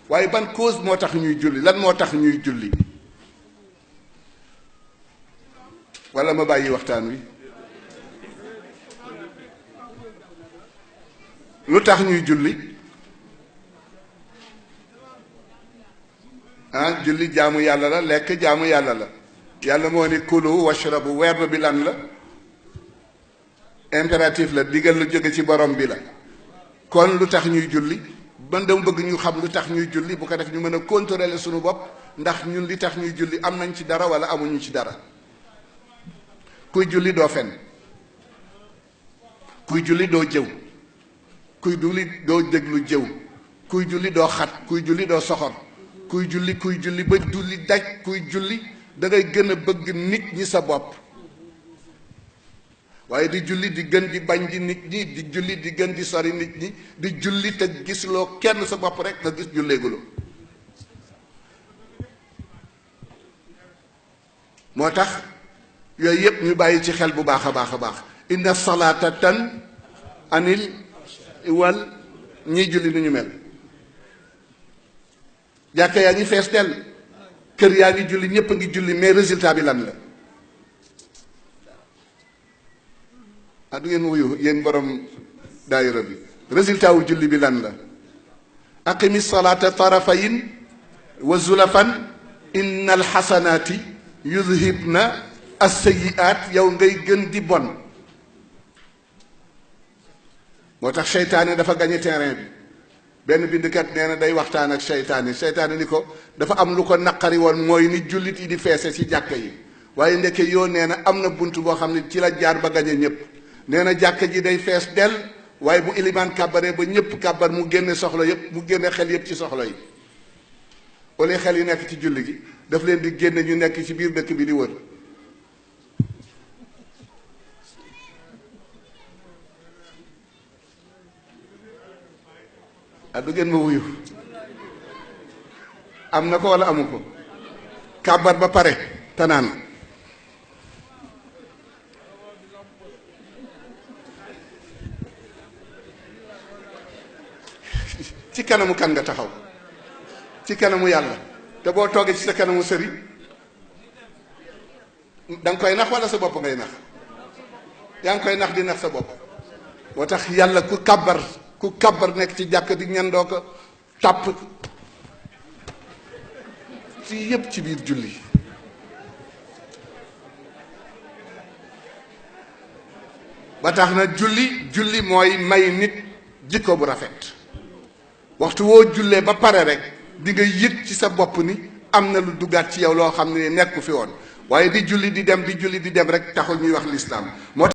waaye ban cause moo tax ñuy julli, lan moo tax ñuy julli? wala ma bàyyi waxtaan wi? lu tax ñuy julli? julli jaamu yàlla la, lekk jaamu yàlla la. yàlla moo ni kulu washrabu, verbe bi lan la? impératif la, digal lu jóge ci borom bi la. kon lu tax ñuy julli? man dama bëgg ñu xam lu tax ñuy julli, bu ko def ñu mën a contrôler suñu bopp ndax ñun li tax ñuy julli am nañ ci dara wala amuñu ci dara. kuy julli doo fen, kuy julli doo jëw, kuy julli doo déglu jëw, kuy julli doo xat, kuy julli doo soxor, kuy julli ba julli daj, kuy julli da ngay gën a bëgg nit ñi sa bopp. waaye di julli di gën di bañ di nit ñi, di julli di gën di sori nit ñi, di julli te gisuloo kenn sa bopp rek nga gis julleeguloo. moo tax yooyu yëpp ñu bàyyi ci xel bu baax a baax a baax. inna salaata tan anil wal ñiy julli nu ñu mel. jàkka yaa ngi fees dell, kër yaa ngi julli, ñëpp a ngi julli, mais résultat bi lan la? du ngeen wuyu yéen borom daayira bi? résultat wu julli bi lan la? aqimi salaata tarafayin wa zulafan inna alxasanaati yudhibna assayiat. yow ngay gën di bon. moo tax seytaane dafa gañe terrain bi. benn bindkat nee na day waxtaan ak seytaane ni ko dafa am lu ko naqari woon, mooy ni jullit yi di feese ci jàkka yi, waaye ndeke yoo nee na am na bunt boo xam ne ci la jaar ba gañe ñëpp. nee na jàkka ji day fees del, waaye bu ilimaan kàbbaree ba ñëpp kàbbar mu génne soxla yëpp, mu génne xel yëpp ci soxla yi. au lieu xel yi nekk ci julli gi daf leen di génne ñu nekk ci biir dëkk bi di wër. du ngeen ma wuyu? am na ko wala amu ko? kàbbar ba pare tanaan ci kanamu kan nga taxaw? ci kanamu yàlla. te boo toogee ci sa kanamu sëriñ da nga koy nax wala sa bopp ngay nax? yaa ngi koy nax di nax sa bopp. moo tax yàlla ku kàbbar nekk ci jàkk di ñandoo ko tàpp ci yépp ci biir julli. ba tax na julli mooy may nit jikko bu rafet. waxtu woo jullee ba pare rek di nga yëg ci sa bopp ni am na lu duggaat ci yow loo xam ne nekku fi woon. waaye di julli di dem rek taxul ñuy wax lislaam. moo